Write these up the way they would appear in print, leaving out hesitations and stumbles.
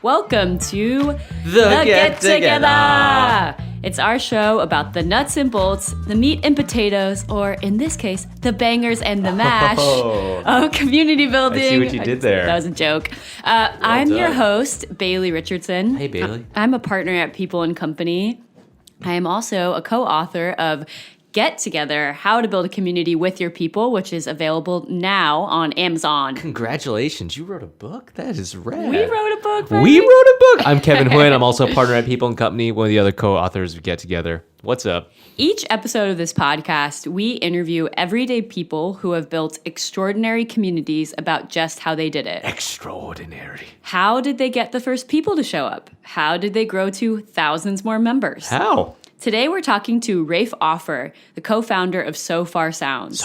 Welcome to The Get Together. It's our show about the nuts and bolts, the meat and potatoes, or in this case, the bangers and the mash of community building. I see what you did there. That was a joke. I'm done. your host, Billie Richardson. Hey, Billie. I'm a partner at People and Company. I am also a co-author of Get Together, How to Build a Community with Your People, which is available now on Amazon. Congratulations, you wrote a book? That is rad. We wrote a book, baby. We wrote a book. I'm Kevin Huynh. I'm also a partner at People and Company, one of the other co-authors of Get Together. What's up? Each episode of this podcast, we interview everyday people who have built extraordinary communities about just how they did it. Extraordinary. How did they get the first people to show up? How did they grow to thousands more members? How? Today, we're talking to Rafe Offer, the co-founder of Sofar Sounds.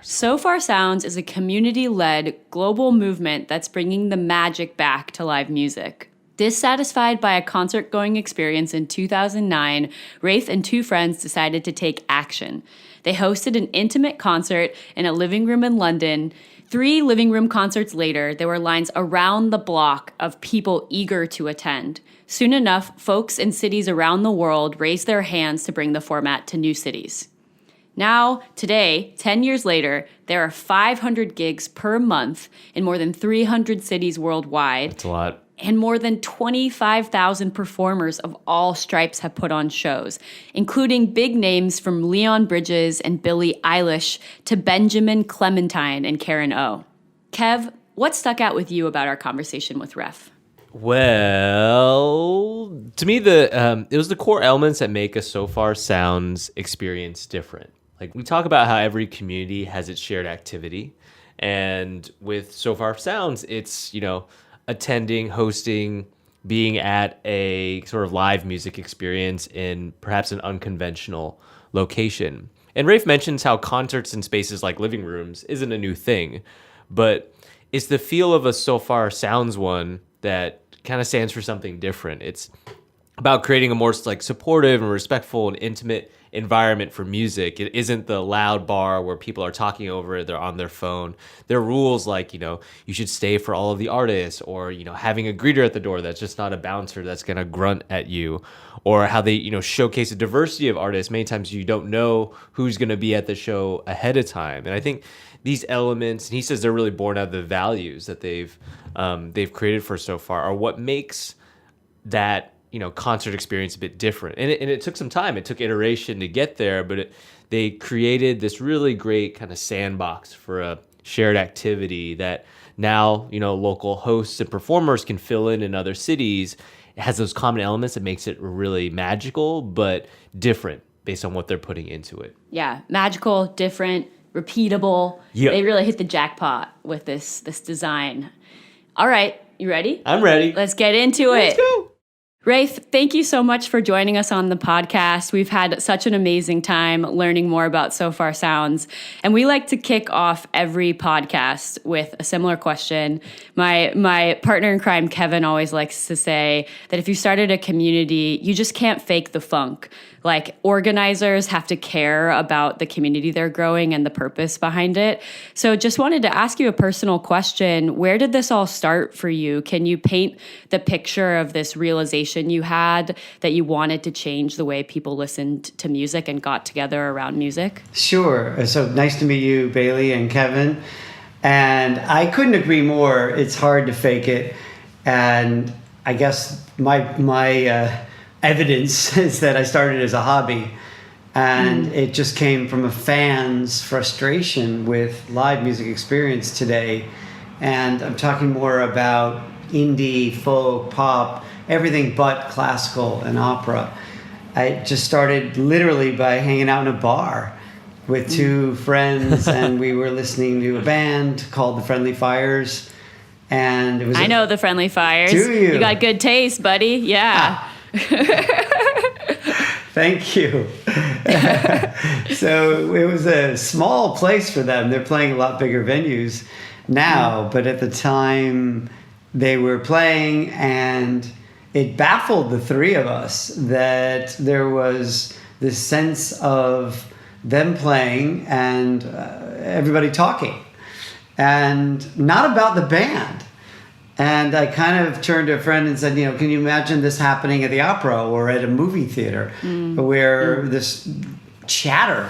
Sofar Sounds is a community-led global movement that's bringing the magic back to live music. Dissatisfied by a concert-going experience in 2009, Rafe and two friends decided to take action. They hosted an intimate concert in a living room in London. 3 living room concerts later, there were lines around the block of people eager to attend. Soon enough, folks in cities around the world raised their hands to bring the format to new cities. Now, today, 10 years later, there are 500 gigs per month in more than 300 cities worldwide. That's a lot. And more than 25,000 performers of all stripes have put on shows, including big names from Leon Bridges and Billie Eilish to Benjamin, Clementine, and Karen O. Kev, what stuck out with you about our conversation with Ref? Well, to me, it was the core elements that make a Sofar Sounds experience different. Like, we talk about how every community has its shared activity, and with Sofar Sounds, it's, attending, hosting, being at a sort of live music experience in perhaps an unconventional location. And Rafe mentions how concerts in spaces like living rooms isn't a new thing, but it's the feel of a Sofar Sounds one that kind of stands for something different. It's about creating a more supportive and respectful and intimate environment for music. It isn't the loud bar where people are talking over it, they're on their phone. There are rules like, you should stay for all of the artists, or, having a greeter at the door that's just not a bouncer that's going to grunt at you, or how they, showcase a diversity of artists. Many times you don't know who's going to be at the show ahead of time. And I think these elements, and he says they're really born out of the values that they've created for Sofar, are what makes that concert experience a bit different. And it took some time. It took iteration to get there, but they created this really great kind of sandbox for a shared activity that now, local hosts and performers can fill in other cities. It has those common elements that makes it really magical, but different based on what they're putting into it. Yeah, magical, different, repeatable. Yep. They really hit the jackpot with this design. All right, you ready? I'm ready. Let's get into it. Let's go. Rafe, thank you so much for joining us on the podcast. We've had such an amazing time learning more about Sofar Sounds. And we like to kick off every podcast with a similar question. My partner in crime, Kevin, always likes to say that if you started a community, you just can't fake the funk. Like, organizers have to care about the community they're growing and the purpose behind it. So just wanted to ask you a personal question. Where did this all start for you? Can you paint the picture of this realization you had that you wanted to change the way people listened to music and got together around music? Sure. So nice to meet you, Billie and Kevin. And I couldn't agree more. It's hard to fake it. And I guess my evidence is that I started as a hobby, and it just came from a fan's frustration with live music experience today. And I'm talking more about indie, folk, pop, everything but classical and opera. I just started literally by hanging out in a bar with two friends, and we were listening to a band called the Friendly Fires. And it was I know the Friendly Fires. Do you? You got good taste, buddy. Yeah. Thank you. So it was a small place for them. They're playing a lot bigger venues now, but at the time they were playing, and it baffled the three of us that there was this sense of them playing and everybody talking, and not about the band. And I kind of turned to a friend and said, can you imagine this happening at the opera or at a movie theater where this chatter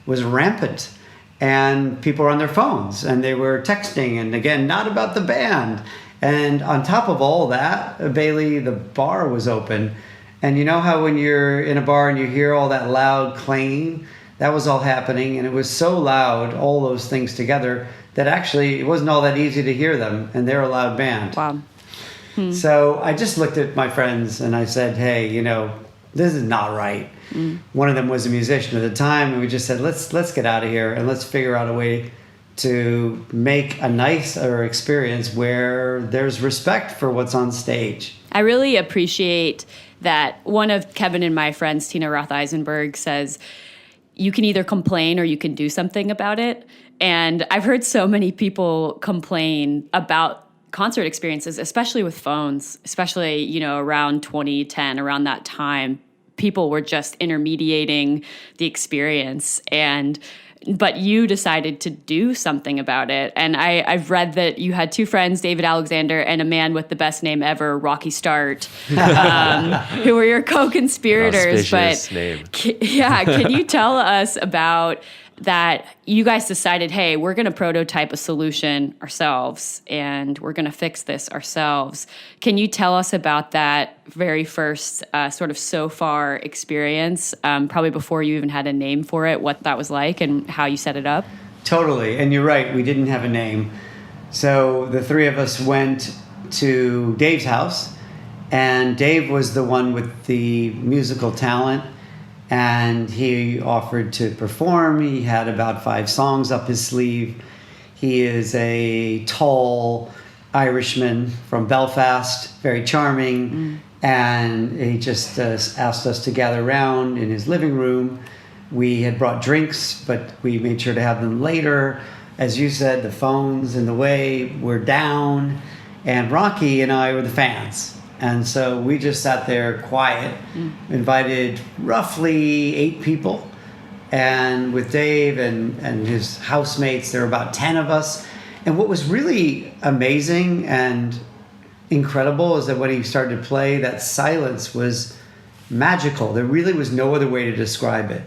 was rampant and people were on their phones and they were texting, and again, not about the band. And on top of all that, Bailey, the bar was open. And you know how when you're in a bar and you hear all that loud clanging, that was all happening. And it was so loud, all those things together, that actually it wasn't all that easy to hear them. And they're a loud band. Wow. So I just looked at my friends and I said, hey, this is not right. One of them was a musician at the time. And we just said, let's get out of here and let's figure out a way to make a nicer experience where there's respect for what's on stage. I really appreciate that one of Kevin and my friends, Tina Roth-Eisenberg, says, you can either complain or you can do something about it. And I've heard so many people complain about concert experiences, especially with phones, especially, around 2010, around that time, people were just intermediating the experience. But you decided to do something about it. And I've read that you had two friends, David Alexander and a man with the best name ever, Rocky Start, who were your co-conspirators. Auspicious name. Can you tell us about that? You guys decided, hey, we're going to prototype a solution ourselves and we're going to fix this ourselves. Can you tell us about that very first sort of Sofar experience, probably before you even had a name for it, what that was like and how you set it up? Totally. And you're right, we didn't have a name. So the three of us went to Dave's house, and Dave was the one with the musical talent. And he offered to perform. He had about 5 songs up his sleeve. He is a tall Irishman from Belfast, very charming. And he just asked us to gather around in his living room. We had brought drinks, but we made sure to have them later. As you said, the phones in the way were down. And Rocky and I were the fans. And so we just sat there quiet, invited roughly 8 people. And with Dave and his housemates, there were about 10 of us. And what was really amazing and incredible is that when he started to play, that silence was magical. There really was no other way to describe it.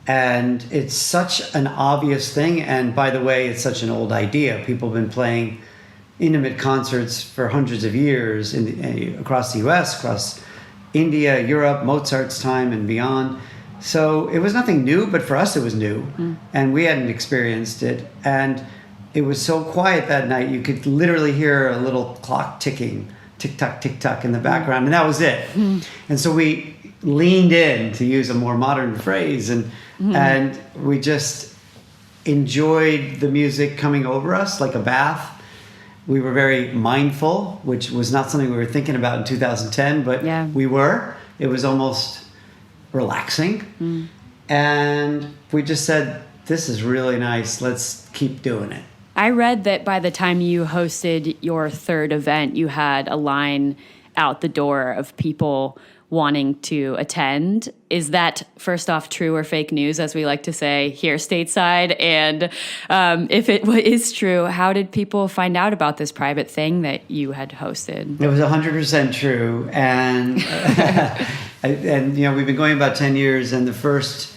And it's such an obvious thing. And by the way, it's such an old idea. People have been playing intimate concerts for hundreds of years across the US, across India, Europe, Mozart's time and beyond. So it was nothing new, but for us it was new. And we hadn't experienced it. And it was so quiet that night, you could literally hear a little clock ticking, tick-tock, in the background, and that was it. And so we leaned in, to use a more modern phrase, and we just enjoyed the music coming over us like a bath. We were very mindful, which was not something we were thinking about in 2010, but we were. It was almost relaxing. And we just said, this is really nice. Let's keep doing it. I read that by the time you hosted your third event, you had a line out the door of people wanting to attend. Is that, first off, true or fake news, as we like to say here stateside? And if it is true, how did people find out about this private thing that you had hosted? It was 100% true. And, we've been going about 10 years, and the first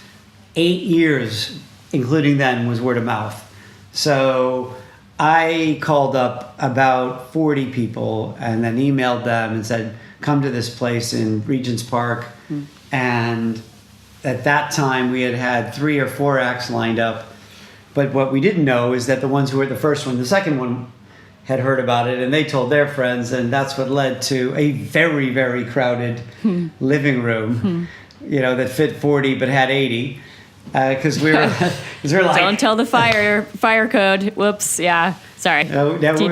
8 years, including then, was word of mouth. So I called up about 40 people and then emailed them and said, come to this place in Regent's Park. And at that time, we had 3 or 4 acts lined up. But what we didn't know is that the ones who were at the first one, the second one, had heard about it, and they told their friends, and that's what led to a very, very crowded living room, that fit 40 but had 80. Because we're like, don't tell the fire code. Whoops, yeah. Sorry. We've gotten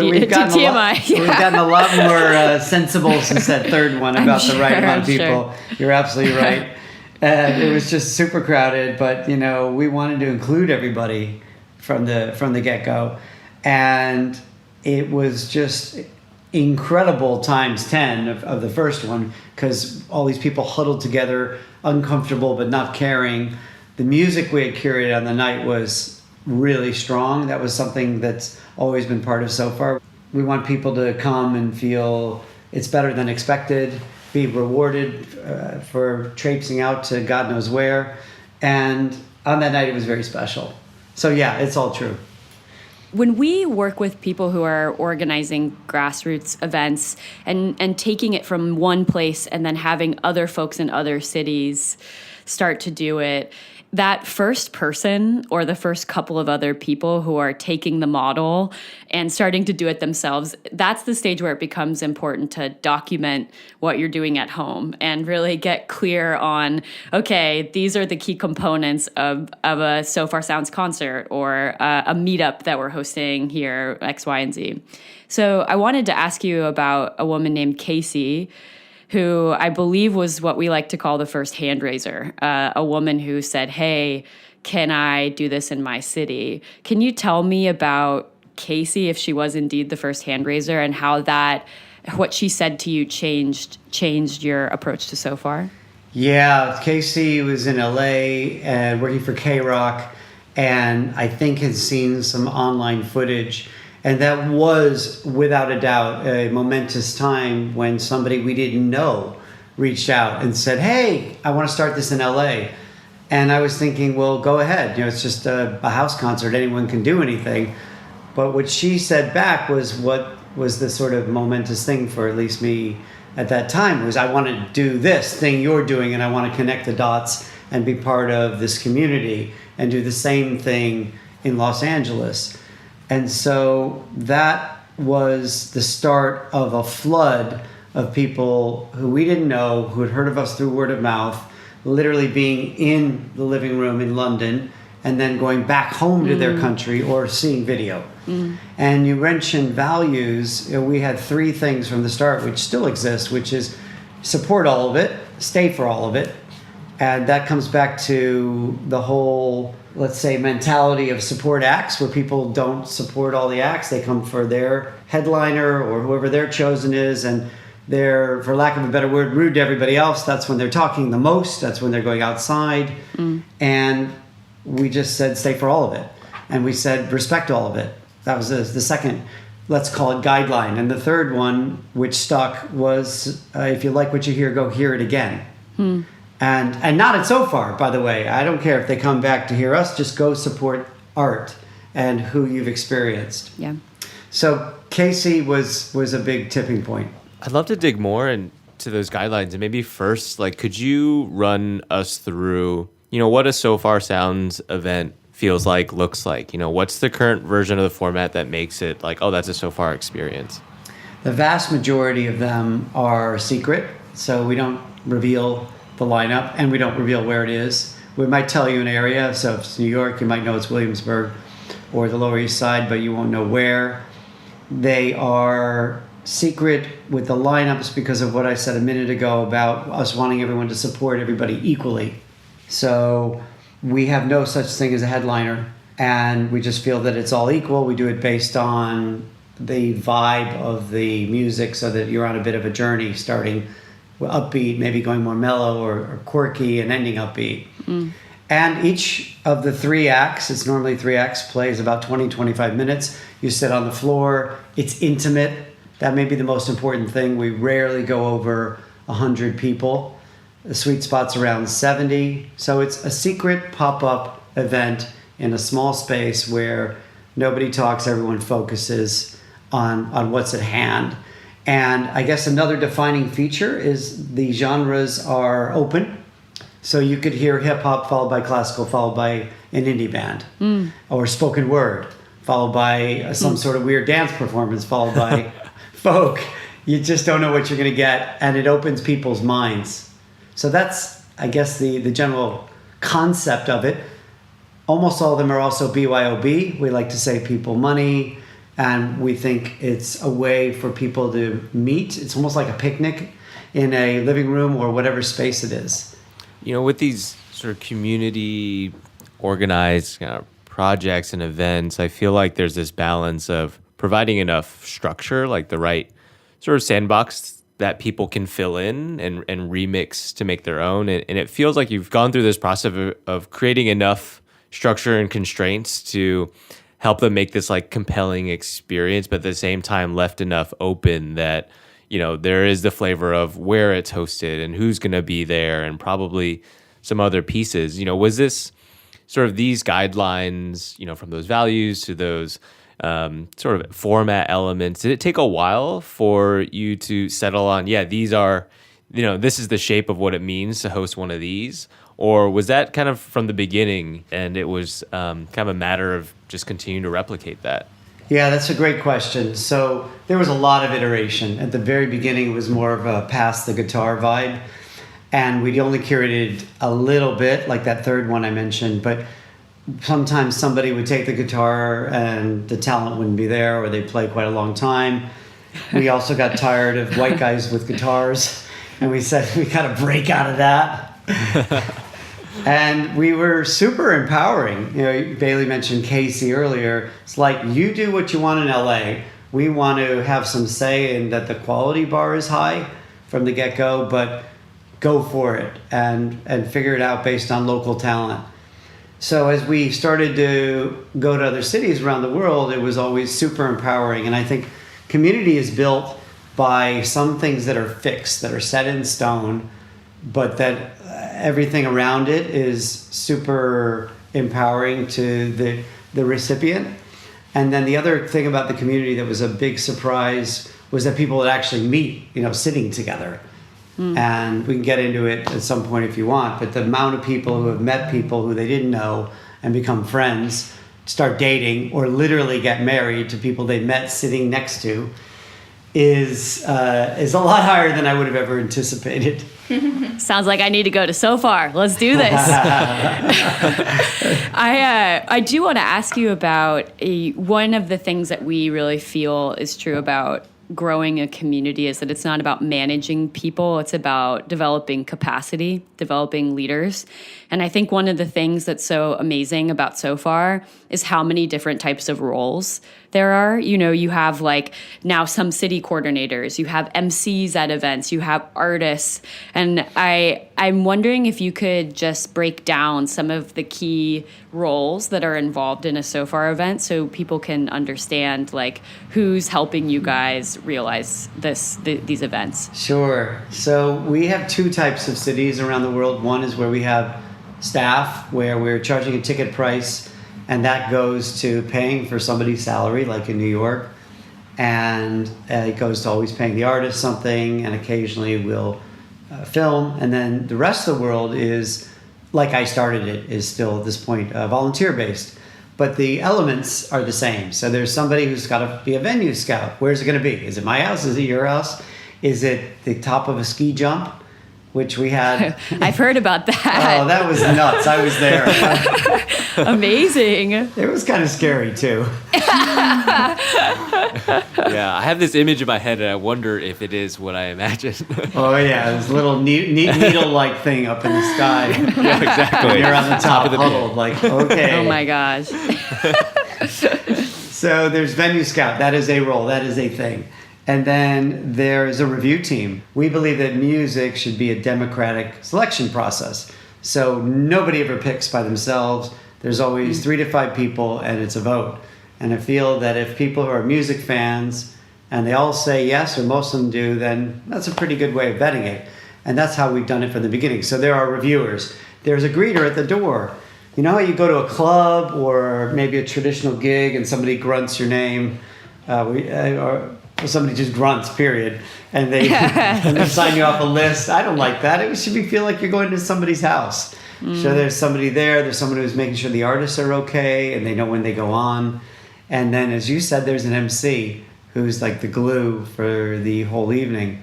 a lot more sensible since that third one about the right amount of people. Sure. You're absolutely right. It was just super crowded, but we wanted to include everybody from the get-go, and it was just incredible times 10 of the first one, because all these people huddled together, uncomfortable but not caring. The music we had curated on the night was really strong. That was something that's always been part of Sofar. We want people to come and feel it's better than expected, be rewarded for traipsing out to God knows where. And on that night, it was very special. So yeah, it's all true. When we work with people who are organizing grassroots events and taking it from one place and then having other folks in other cities start to do it, that first person or the first couple of other people who are taking the model and starting to do it themselves, that's the stage where it becomes important to document what you're doing at home and really get clear on, okay, these are the key components of a Sofar Sounds concert or a meetup that we're hosting here, X, Y, and Z. So I wanted to ask you about a woman named Casey, who I believe was what we like to call the first hand raiser, a woman who said, hey, can I do this in my city? Can you tell me about Casey, if she was indeed the first hand raiser, and how what she said to you changed your approach to Sofar? Yeah, Casey was in LA and working for K-Rock, and I think had seen some online footage. And that was, without a doubt, a momentous time when somebody we didn't know reached out and said, hey, I want to start this in LA. And I was thinking, well, go ahead. It's just a house concert. Anyone can do anything. But what she said back was what was the sort of momentous thing for at least me at that time, was I want to do this thing you're doing, and I want to connect the dots and be part of this community and do the same thing in Los Angeles. And so that was the start of a flood of people who we didn't know, who had heard of us through word of mouth, literally being in the living room in London and then going back home to their country or seeing video. And you mentioned values. We had three things from the start, which still exist, which is support all of it, stay for all of it. And that comes back to the whole, let's say, mentality of support acts, where people don't support all the acts. They come for their headliner or whoever their chosen is, and they're, for lack of a better word, rude to everybody else. That's when they're talking the most. That's when they're going outside. And we just said, stay for all of it. And we said, respect all of it. That was the second, let's call it, guideline. And the third one, which stuck, was if you like what you hear, go hear it again. And not at Sofar, by the way. I don't care if they come back to hear us. Just go support art and who you've experienced. Yeah. So Casey was a big tipping point. I'd love to dig more into those guidelines. And maybe first, could you run us through, what a Sofar Sounds event feels like, looks like? What's the current version of the format that makes it oh, that's a Sofar experience? The vast majority of them are secret, so we don't reveal the lineup, and we don't reveal where it is. We might tell you an area, so if it's New York, you might know it's Williamsburg or the Lower East Side, but you won't know where. They are secret with the lineups because of what I said a minute ago about us wanting everyone to support everybody equally. So we have no such thing as a headliner, and we just feel that it's all equal. We do it based on the vibe of the music so that you're on a bit of a journey, starting upbeat, maybe going more mellow or quirky, and ending upbeat. And each of the three acts, it's normally three acts, plays about 20, 25 minutes. You sit on the floor. It's intimate. That may be the most important thing. We rarely go over 100 people. The sweet spot's around 70. So it's a secret pop-up event in a small space where nobody talks, everyone focuses on what's at hand. And I guess another defining feature is the genres are open. So you could hear hip hop followed by classical, followed by an indie band, or spoken word, followed by some sort of weird dance performance, followed by folk. You just don't know what you're going to get, and it opens people's minds. So that's, I guess, the general concept of it. Almost all of them are also BYOB. We like to save people money. And we think it's a way for people to meet. It's almost like a picnic in a living room or whatever space it is. With these sort of community organized projects and events, I feel like there's this balance of providing enough structure, like the right sort of sandbox that people can fill in and remix to make their own. And it feels like you've gone through this process of creating enough structure and constraints to help them make this like compelling experience, but at the same time left enough open that, there is the flavor of where it's hosted and who's going to be there and probably some other pieces. Was this sort of these guidelines, from those values to those sort of format elements, did it take a while for you to settle on, these are, this is the shape of what it means to host one of these? Or was that kind of from the beginning and it was kind of a matter of just continuing to replicate that? Yeah, that's a great question. So there was a lot of iteration. At the very beginning, it was more of a pass the guitar vibe. And we'd only curated a little bit, like that third one I mentioned. But sometimes somebody would take the guitar and the talent wouldn't be there, or they'd play quite a long time. We also got tired of white guys with guitars. And we said we got to break out of that. And we were super empowering. Bailey mentioned Casey earlier. It's like, you do what you want in LA. We want to have some say in that the quality bar is high from the get-go, but go for it and figure it out based on local talent. So as we started to go to other cities around the world, it was always super empowering. And I think community is built by some things that are fixed, that are set in stone, but that everything around it is super empowering to the recipient. And then the other thing about the community that was a big surprise was that people would actually meet, sitting together. And we can get into it at some point if you want, but the amount of people who have met people who they didn't know and become friends, start dating, or literally get married to people they met sitting next to is a lot higher than I would have ever anticipated. Sounds like I need to go to Sofar. Let's do this. I do want to ask you about one of the things that we really feel is true about growing a community is that it's not about managing people. It's about developing capacity, developing leaders. And I think one of the things that's so amazing about Sofar is how many different types of roles there are. You have like now some city coordinators, you have MCs at events, you have artists. And I'm wondering if you could just break down some of the key roles that are involved in a Sofar event so people can understand like who's helping you guys realize these events. Sure. So we have two types of cities around the world. One is where we have staff, where we're charging a ticket price, and that goes to paying for somebody's salary, like in New York. And it goes to always paying the artist something, and occasionally we'll film. And then the rest of the world is, like I started it, is still at this point volunteer-based. But the elements are the same. So there's somebody who's got to be a venue scout. Where's it going to be? Is it my house? Is it your house? Is it the top of a ski jump? Which we had. I've heard about that. Oh, that was nuts. I was there. Amazing. It was kind of scary, too. Yeah, I have this image in my head, and I wonder if it is what I imagined. Oh, yeah. This little needle-like thing up in the sky. Yeah, exactly. And you're on the top of the huddled, like, okay. Oh, my gosh. So there's venue scout. That is a role. That is a thing. And then there's a review team. We believe that music should be a democratic selection process. So nobody ever picks by themselves. There's always 3 to 5 people, and it's a vote. And I feel that if people who are music fans, and they all say yes, or most of them do, then that's a pretty good way of vetting it. And that's how we've done it from the beginning. So there are reviewers. There's a greeter at the door. You know how you go to a club or maybe a traditional gig and somebody grunts your name, or somebody just grunts, period, and they sign you off a list. I don't like that. It should feel like you're going to somebody's house. So there's somebody there. There's someone who's making sure the artists are okay and they know when they go on. And then, as you said, there's an MC who's like the glue for the whole evening.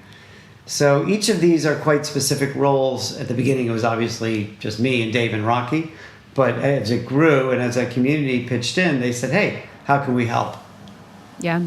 So each of these are quite specific roles. At the beginning, it was obviously just me and Dave and Rocky. But as it grew and as that community pitched in, they said, hey, how can we help? Yeah.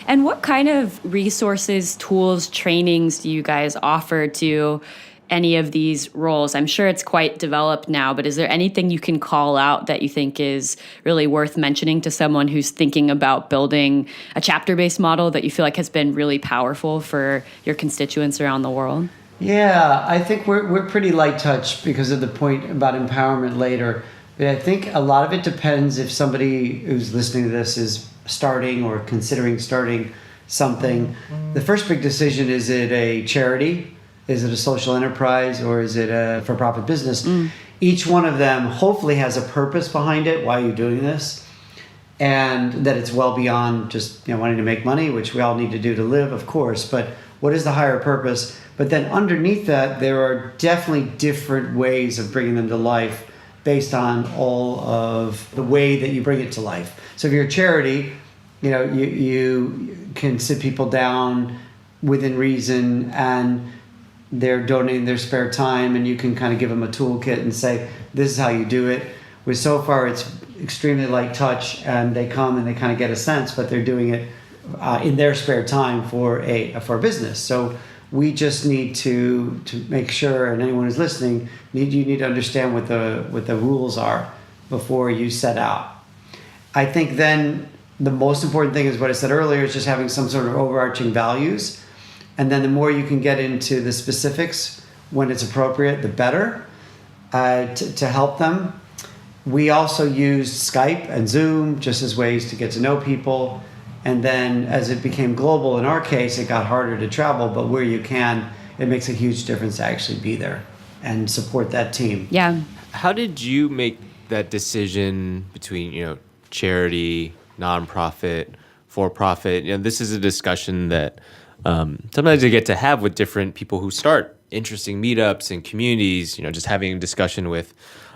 And what kind of resources, tools, trainings do you guys offer to any of these roles? I'm sure it's quite developed now, but is there anything you can call out that you think is really worth mentioning to someone who's thinking about building a chapter-based model that you feel like has been really powerful for your constituents around the world? Yeah, I think we're pretty light touch because of the point about empowerment later. But I think a lot of it depends if somebody who's listening to this is starting or considering starting something. The first big decision, is it a charity? Is it a social enterprise? Or is it a for-profit business? Each one of them hopefully has a purpose behind it. Why are you doing this? And that it's well beyond just wanting to make money, which we all need to do to live, of course. But what is the higher purpose? But then underneath that, there are definitely different ways of bringing them to life based on all of the way that you bring it to life. So if you're a charity, you can sit people down within reason, and they're donating their spare time, and you can kind of give them a toolkit and say, this is how you do it. With Sofar, it's extremely light touch, and they come and they kind of get a sense, but they're doing it in their spare time for a business. So we just need to make sure, and anyone who's listening, you need to understand what the rules are before you set out. I think then the most important thing is what I said earlier, is just having some sort of overarching values. And then the more you can get into the specifics when it's appropriate, the better to help them. We also used Skype and Zoom just as ways to get to know people. And then as it became global, in our case, it got harder to travel, but where you can, it makes a huge difference to actually be there and support that team. Yeah. How did you make that decision between, charity, nonprofit, for-profit? This is a discussion that sometimes I get to have with different people who start interesting meetups and communities. Just having a discussion with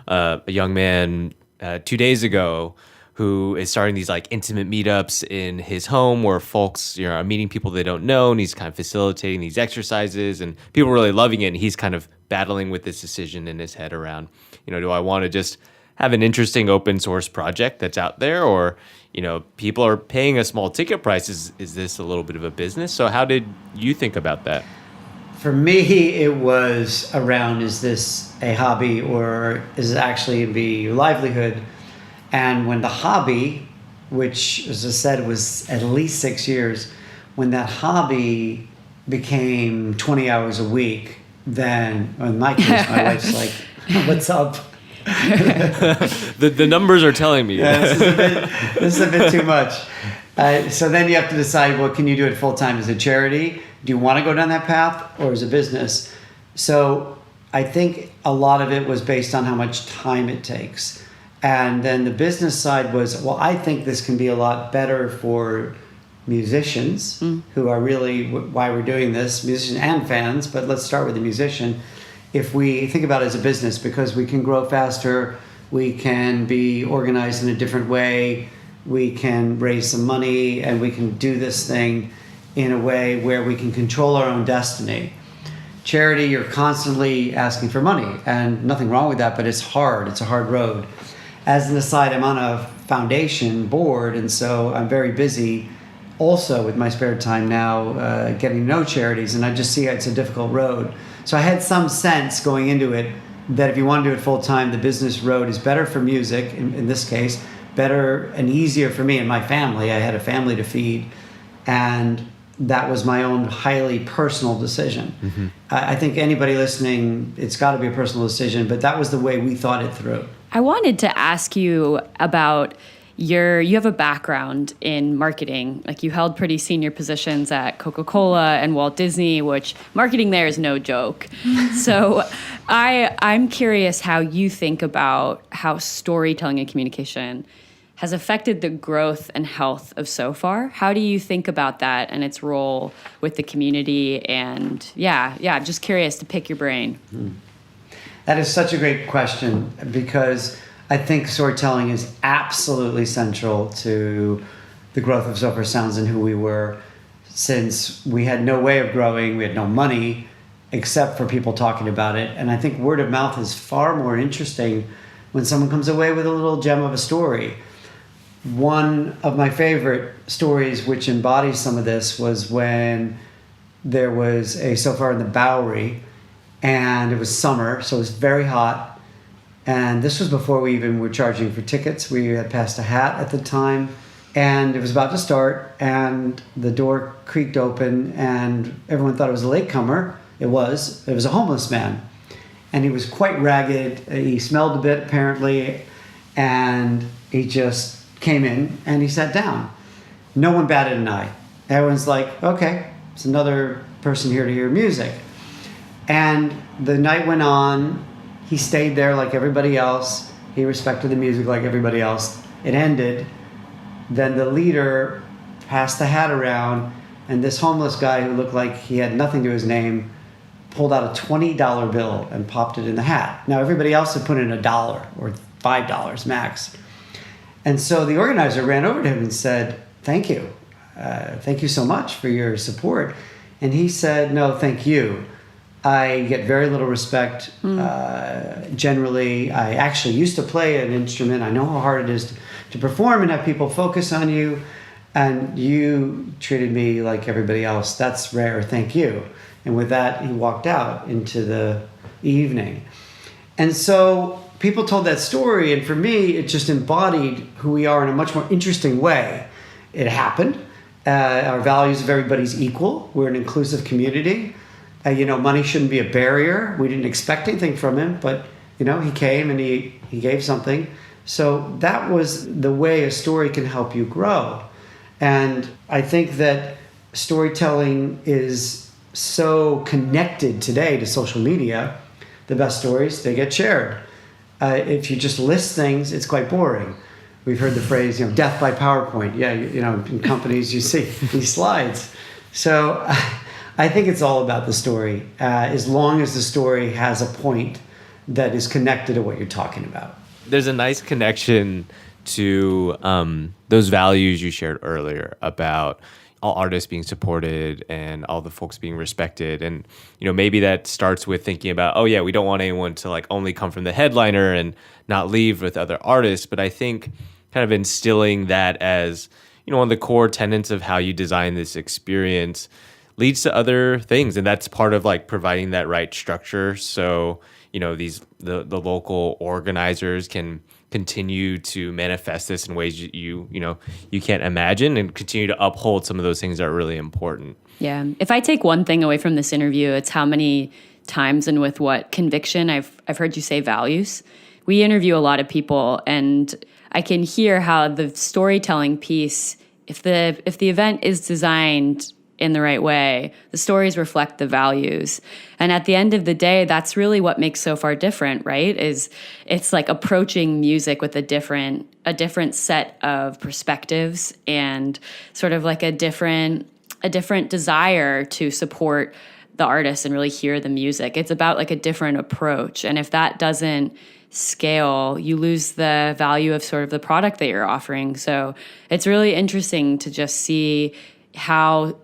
a young man 2 days ago who is starting these like intimate meetups in his home where folks are meeting people they don't know, and he's kind of facilitating these exercises, and people are really loving it, and he's kind of battling with this decision in his head around, do I want to just have an interesting open source project that's out there, or people are paying a small ticket price, is this a little bit of a business? So how did you think about that? For me, it was around, is this a hobby or is it actually be your livelihood? And when the hobby, which as I said was at least 6 years, when that hobby became 20 hours a week, then in my case, my wife's like, what's up? The numbers are telling me. Yeah, this is a bit too much. So then you have to decide, well, can you do it full time as a charity? Do you want to go down that path, or as a business? So I think a lot of it was based on how much time it takes. And then the business side was, well, I think this can be a lot better for musicians who are really why we're doing this, musicians and fans, but let's start with the musician. If we think about it as a business, because we can grow faster, we can be organized in a different way, we can raise some money, and we can do this thing in a way where we can control our own destiny. Charity, you're constantly asking for money, and nothing wrong with that, but it's hard. It's a hard road. As an aside, I'm on a foundation board, and so I'm very busy also with my spare time now getting to know charities, and I just see it's a difficult road. So I had some sense going into it that if you want to do it full time, the business road is better for music, in this case, better and easier for me and my family. I had a family to feed, and that was my own highly personal decision. Mm-hmm. I think anybody listening, it's got to be a personal decision, but that was the way we thought it through. I wanted to ask you about you have a background in marketing. Like, you held pretty senior positions at Coca-Cola and Walt Disney, which marketing there is no joke. So I'm curious how you think about how storytelling and communication has affected the growth and health of Sofar. How do you think about that and its role with the community? And I'm just curious to pick your brain. That is such a great question, because I think storytelling is absolutely central to the growth of Sofar Sounds and who we were, since we had no way of growing, we had no money except for people talking about it. And I think word of mouth is far more interesting when someone comes away with a little gem of a story. One of my favorite stories, which embodies some of this, was when there was a Sofar in the Bowery, and it was summer, so it was very hot. And this was before we even were charging for tickets. We had passed a hat at the time, and it was about to start, and the door creaked open, and everyone thought it was a latecomer. It was a homeless man, and he was quite ragged. He smelled a bit, apparently, And he just came in and he sat down. No one batted an eye. Everyone's like, okay, it's another person here to hear music. And the night went on. He stayed there like everybody else. He respected the music like everybody else. It ended. Then the leader passed the hat around, and this homeless guy who looked like he had nothing to his name pulled out a $20 bill and popped it in the hat. Now everybody else had put in $1 or $5 max. And so the organizer ran over to him and said, thank you. Thank you so much for your support. And he said, no, thank you. I get very little respect. Generally, I actually used to play an instrument. I know how hard it is to perform and have people focus on you. And you treated me like everybody else. That's rare. Thank you. And with that, he walked out into the evening. And so people told that story. And for me, it just embodied who we are in a much more interesting way. It happened. Our values of everybody's equal. We're an inclusive community. Money shouldn't be a barrier. We didn't expect anything from him, but, he came and he gave something. So that was the way a story can help you grow. And I think that storytelling is so connected today to social media. The best stories, they get shared. If you just list things, it's quite boring. We've heard the phrase, death by PowerPoint. Yeah, in companies you see these slides. So I think it's all about the story, as long as the story has a point that is connected to what you're talking about. There's a nice connection to those values you shared earlier about all artists being supported and all the folks being respected. And, maybe that starts with thinking about, oh yeah, we don't want anyone to only come from the headliner and not leave with other artists. But I think kind of instilling that as, one of the core tenets of how you design this experience leads to other things. And that's part of providing that right structure. So, the local organizers can continue to manifest this in ways you can't imagine, and continue to uphold some of those things that are really important. Yeah. If I take one thing away from this interview, it's how many times and with what conviction I've heard you say values. We interview a lot of people, and I can hear how the storytelling piece, if the event is designed in the right way, the stories reflect the values. And at the end of the day, that's really what makes Sofar different, right? It's approaching music with a different set of perspectives and sort of a different desire to support the artist and really hear the music. It's about a different approach. And if that doesn't scale, you lose the value of sort of the product that you're offering. So it's really interesting to just see how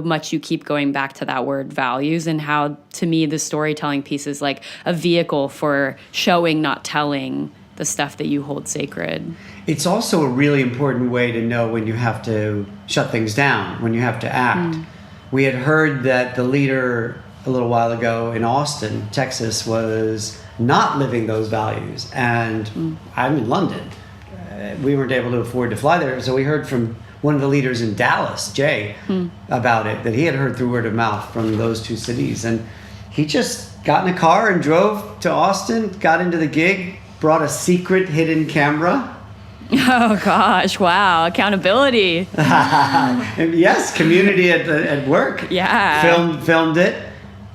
much you keep going back to that word values, and how, to me, the storytelling piece is like a vehicle for showing, not telling, the stuff that you hold sacred. It's also a really important way to know when you have to shut things down, when you have to act. We had heard that the leader a little while ago in Austin, Texas, was not living those values. And I'm in London. We weren't able to afford to fly there, so we heard from one of the leaders in Dallas, Jay, about it, that he had heard through word of mouth from those two cities. And he just got in a car and drove to Austin, got into the gig, brought a secret hidden camera. Oh gosh, wow, accountability. Yes, community at work. Yeah. Filmed it,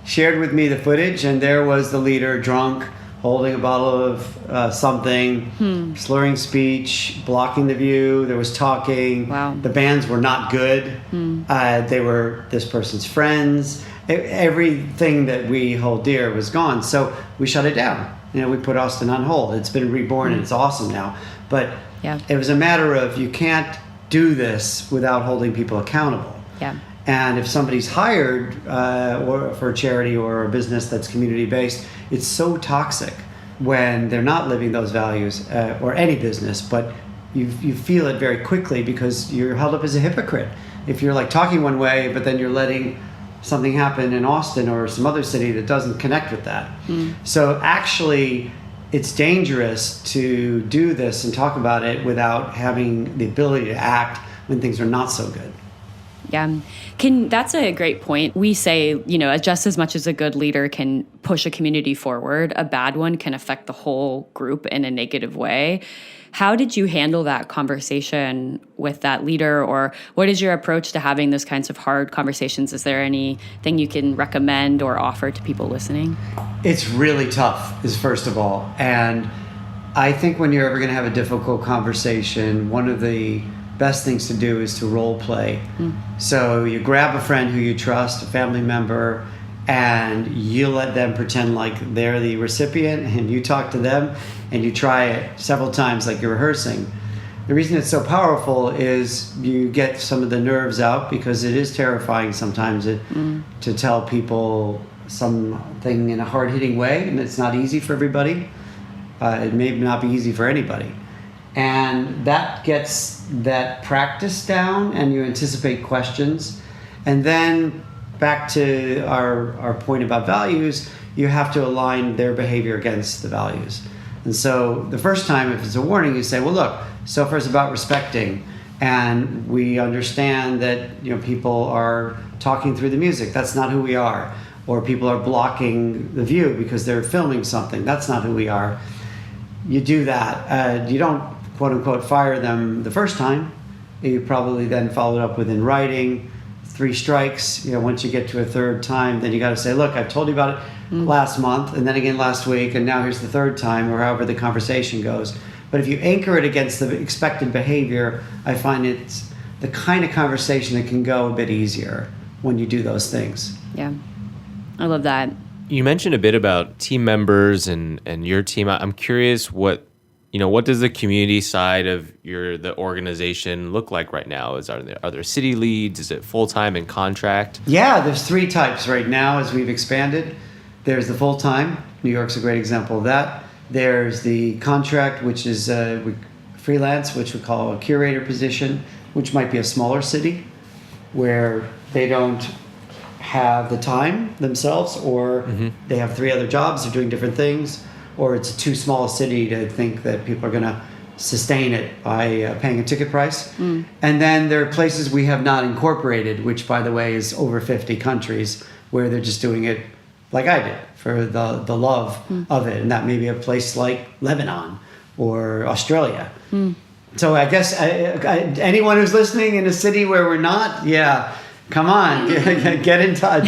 shared with me the footage, and there was the leader drunk, holding a bottle of something, slurring speech, blocking the view. There was talking. Wow. The bands were not good. They were this person's friends. Everything that we hold dear was gone. So we shut it down. We put Austin on hold. It's been reborn and it's awesome now. But it was a matter of, you can't do this without holding people accountable. Yeah. And if somebody's hired or for a charity or a business that's community-based, it's so toxic when they're not living those values, or any business, but you feel it very quickly because you're held up as a hypocrite. If you're talking one way, but then you're letting something happen in Austin or some other city that doesn't connect with that. So actually, it's dangerous to do this and talk about it without having the ability to act when things are not so good. Yeah. That's a great point. We say, just as much as a good leader can push a community forward, a bad one can affect the whole group in a negative way. How did you handle that conversation with that leader, or what is your approach to having those kinds of hard conversations? Is there anything you can recommend or offer to people listening? It's really tough, is first of all. And I think when you're ever going to have a difficult conversation, one of the best things to do is to role play. So you grab a friend who you trust, a family member, and you let them pretend like they're the recipient, and you talk to them and you try it several times like you're rehearsing. The reason it's so powerful is you get some of the nerves out, because it is terrifying sometimes to tell people something in a hard-hitting way, and it's not easy for everybody. It may not be easy for anybody. And that gets that practice down, and you anticipate questions. And then back to our point about values, you have to align their behavior against the values. And so the first time, if it's a warning, you say, well, look, Sofar is about respecting, and we understand that people are talking through the music. That's not who we are. Or people are blocking the view because they're filming something. That's not who we are. You do that. You don't, quote unquote, fire them the first time. You probably then follow it up with in writing, 3 strikes. Once you get to a third time, then you got to say, look, I've told you about it last month, and then again last week, and now here's the third time, or however the conversation goes. But if you anchor it against the expected behavior, I find it's the kind of conversation that can go a bit easier when you do those things. Yeah, I love that. You mentioned a bit about team members and your team. I'm curious what does the community side of the organization look like right now? Are there city leads? Is it full-time and contract? Yeah, there's 3 types right now as we've expanded. There's the full-time. New York's a great example of that. There's the contract, which is freelance, which we call a curator position, which might be a smaller city where they don't have the time themselves, or they have 3 other jobs, they're doing different things, or it's too small a city to think that people are going to sustain it by paying a ticket price. And then there are places we have not incorporated, which, by the way, is over 50 countries, where they're just doing it like I did for the love of it. And that may be a place like Lebanon or Australia. So I guess anyone who's listening in a city where we're not, come on, get in touch.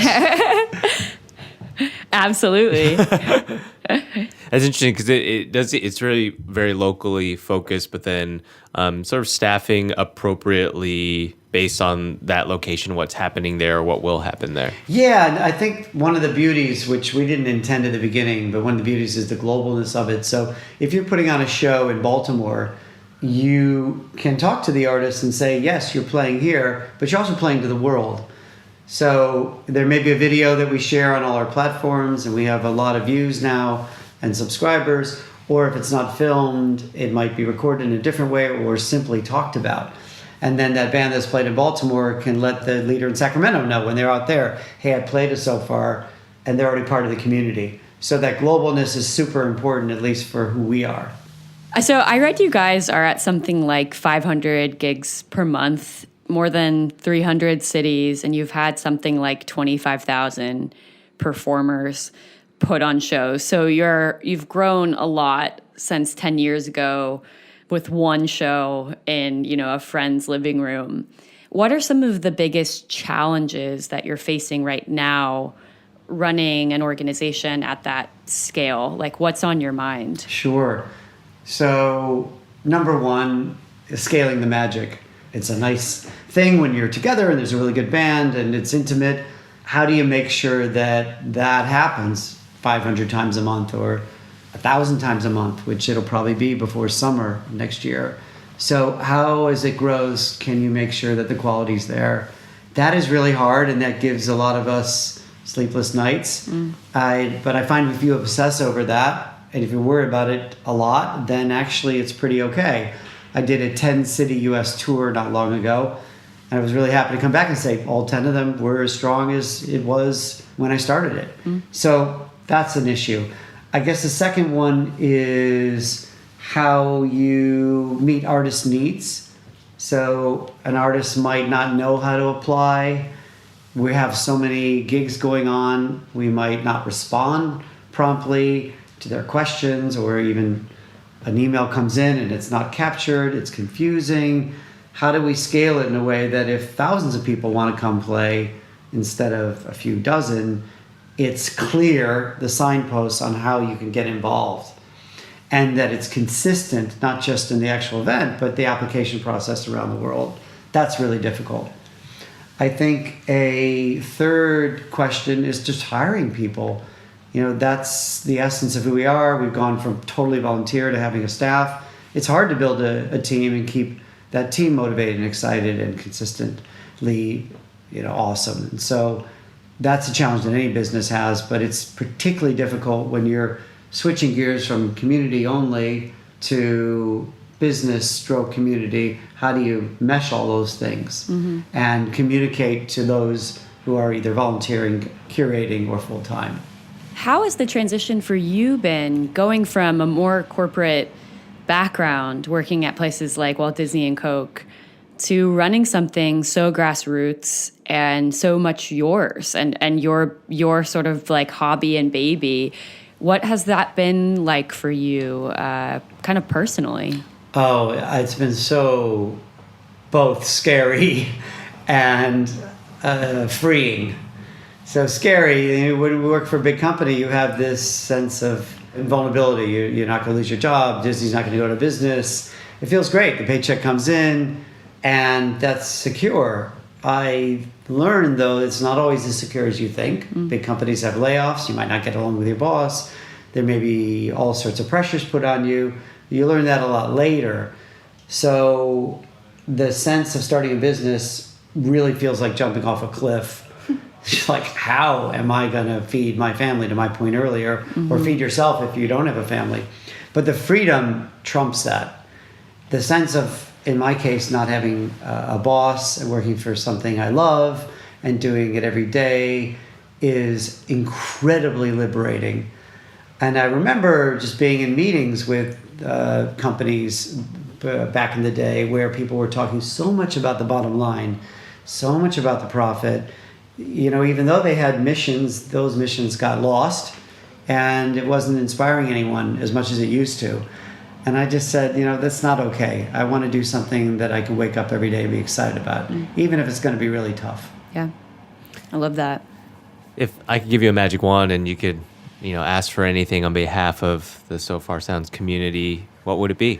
Absolutely. That's interesting, because it's really very locally focused, but then sort of staffing appropriately based on that location, what's happening there, or what will happen there. Yeah, and I think one of the beauties, which we didn't intend at the beginning, but one of the beauties is the globalness of it. So if you're putting on a show in Baltimore, you can talk to the artist and say, yes, you're playing here, but you're also playing to the world. So there may be a video that we share on all our platforms, and we have a lot of views now and subscribers, or if it's not filmed, it might be recorded in a different way or simply talked about. And then that band that's played in Baltimore can let the leader in Sacramento know when they're out there, hey, I played it so far, and they're already part of the community. So that globalness is super important, at least for who we are. So I read you guys are at something like 500 gigs per month, more than 300 cities, and you've had something like 25,000 performers put on shows. So you've grown a lot since 10 years ago with one show in, a friend's living room. What are some of the biggest challenges that you're facing right now running an organization at that scale? Like, what's on your mind? Sure. So number one is scaling the magic. It's a nice thing when you're together and there's a really good band and it's intimate. How do you make sure that happens 500 times a month or 1,000 times a month, which it'll probably be before summer next year? So how, as it grows, can you make sure that the quality's there? That is really hard, and that gives a lot of us sleepless nights. But I find if you obsess over that, and if you worry about it a lot, then actually it's pretty okay. I did a 10-city U.S. tour not long ago, and I was really happy to come back and say all 10 of them were as strong as it was when I started it. So that's an issue. I guess the second one is how you meet artists' needs. So an artist might not know how to apply. We have so many gigs going on, we might not respond promptly to their questions, or even an email comes in and it's not captured, it's confusing. How do we scale it in a way that if thousands of people want to come play instead of a few dozen, it's clear, the signposts on how you can get involved, and that it's consistent, not just in the actual event, but the application process around the world. That's really difficult. I think a third question is just hiring people. That's the essence of who we are. We've gone from totally volunteer to having a staff. It's hard to build a team and keep that team motivated and excited and consistently, awesome. And so that's a challenge that any business has, but it's particularly difficult when you're switching gears from community only to business stroke community. How do you mesh all those things and communicate to those who are either volunteering, curating, or full-time? How has the transition for you been, going from a more corporate background, working at places like Walt Disney and Coke, to running something so grassroots and so much yours and your sort of like hobby and baby? What has that been like for you, kind of personally? Oh, it's been so both scary and freeing. So scary, when we work for a big company, you have this sense of invulnerability. You're not going to lose your job. Disney's not going to go out of business. It feels great. The paycheck comes in, and that's secure. I learned, though, it's not always as secure as you think. Big companies have layoffs. You might not get along with your boss. There may be all sorts of pressures put on you. You learn that a lot later. So the sense of starting a business really feels like jumping off a cliff. It's like, how am I going to feed my family, to my point earlier, or feed yourself if you don't have a family? But the freedom trumps that. The sense of, in my case, not having a boss and working for something I love and doing it every day is incredibly liberating. And I remember just being in meetings with companies back in the day where people were talking so much about the bottom line, so much about the profit. Even though they had missions, those missions got lost, and it wasn't inspiring anyone as much as it used to. And I just said, that's not okay. I want to do something that I can wake up every day and be excited about, even if it's going to be really tough. Yeah, I love that. If I could give you a magic wand and you could, ask for anything on behalf of the Sofar Sounds community, what would it be?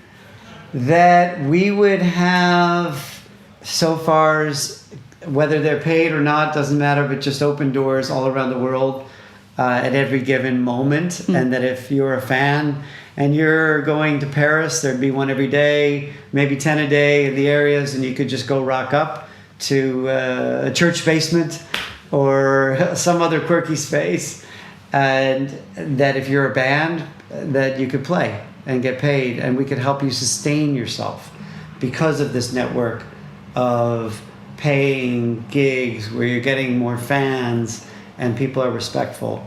That we would have Sofars, whether they're paid or not, doesn't matter, but just open doors all around the world at every given moment. And that if you're a fan and you're going to Paris, there'd be one every day, maybe 10 a day in the areas, and you could just go rock up to a church basement or some other quirky space. And that if you're a band, that you could play and get paid, and we could help you sustain yourself because of this network of paying gigs where you're getting more fans and people are respectful.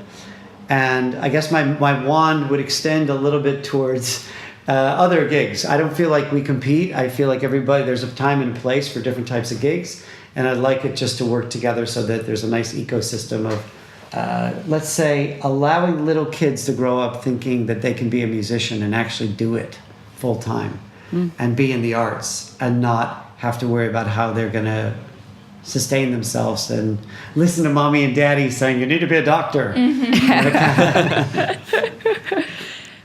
And I guess my wand would extend a little bit towards other gigs. I don't feel like we compete. I feel like there's a time and place for different types of gigs, and I'd like it just to work together so that there's a nice ecosystem of, let's say, allowing little kids to grow up thinking that they can be a musician and actually do it full time and be in the arts and not have to worry about how they're going to sustain themselves and listen to mommy and daddy saying, you need to be a doctor.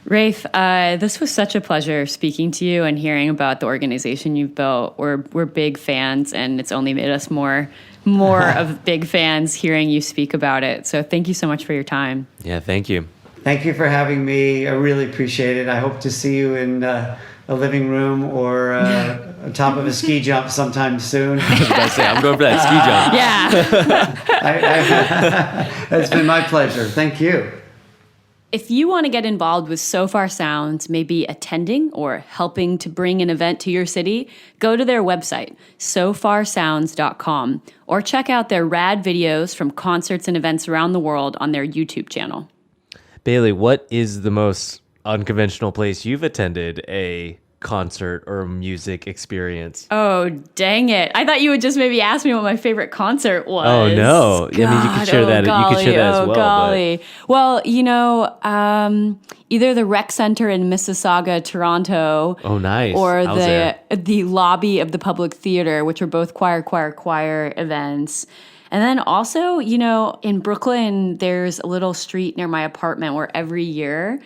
Rafe, this was such a pleasure speaking to you and hearing about the organization you've built. We're big fans, and it's only made us more of big fans hearing you speak about it. So thank you so much for your time. Yeah, thank you. Thank you for having me. I really appreciate it. I hope to see you in a living room or on top of a ski jump sometime soon. I was about to say, I'm going for that ski jump. Yeah. It's been my pleasure. Thank you. If you want to get involved with Sofar Sounds, maybe attending or helping to bring an event to your city, go to their website, sofarsounds.com, or check out their rad videos from concerts and events around the world on their YouTube channel. Billie, what is the most unconventional place you've attended a concert or music experience? Oh, dang it. I thought you would just maybe ask me what my favorite concert was. Oh, no. I mean, you could share that. Golly, you could share that as well. Golly. Well, either the Rec Center in Mississauga, Toronto. Oh, nice. Or I was there. the lobby of the Public Theater, which are both choir events. And then also, in Brooklyn, there's a little street near my apartment where every year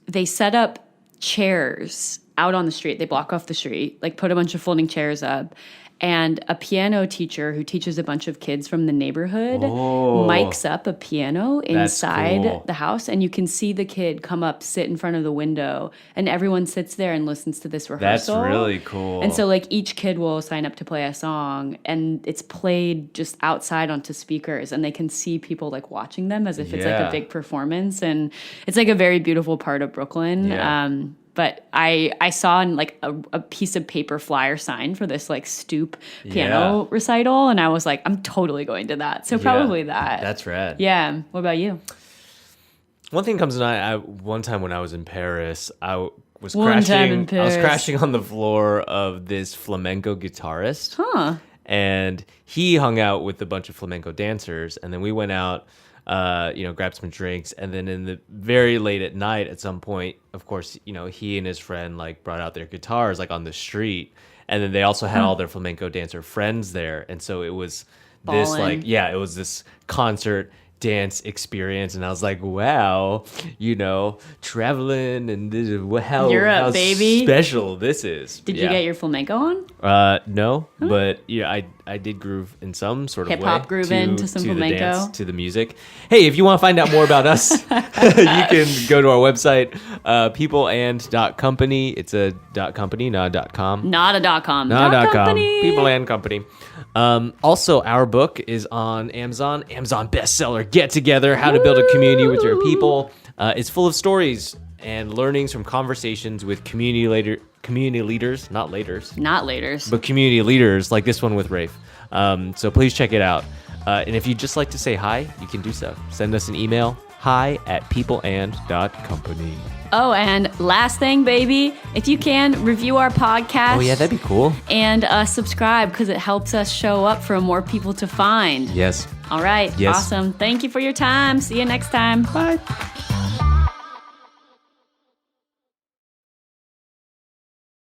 they set up chairs out on the street. They block off the street, like put a bunch of folding chairs up. And a piano teacher who teaches a bunch of kids from the neighborhood mics up a piano inside the house. And you can see the kid come up, sit in front of the window, and everyone sits there and listens to this rehearsal. That's really cool. And so, like, each kid will sign up to play a song, and it's played just outside onto speakers, and they can see people, like, watching them as if it's, like, a big performance. And it's, like, a very beautiful part of Brooklyn. Yeah. But I saw like a piece of paper flyer sign for this like stoop piano recital, and I was like, I'm totally going to that. So probably that. That's rad. Yeah. What about you? One thing comes to mind. One time when I was in Paris, I was crashing on the floor of this flamenco guitarist. Huh. And he hung out with a bunch of flamenco dancers, and then we went out. Grabbed some drinks, and then in the very late at night, at some point, of course, he and his friend like brought out their guitars like on the street, and then they also had all their flamenco dancer friends there, and so it was this it was this concert dance experience, and I was like, wow, traveling and this, how baby. Special this is. Did you get your flamenco on? No, but I did groove in some sort of way. Hip-hop grooving to some flamenco. The dance, to the music. Hey, if you want to find out more about us, you can go to our website, peopleand.company. It's a .company, not a .com. Not a .com. Not a .com. Company. People and Company. Also, our book is on Amazon bestseller. Get Together, How to Build a Community with Your People. It's full of stories and learnings from conversations with community leaders, not laters, but community leaders like this one with Rafe. So please check it out. And if you'd just like to say hi, you can do so. Send us an email, hi@peopleand.company. Oh, and last thing, baby, if you can, review our podcast. Oh, yeah, that'd be cool. And subscribe, because it helps us show up for more people to find. Yes. All right. Yes. Awesome. Thank you for your time. See you next time. Bye.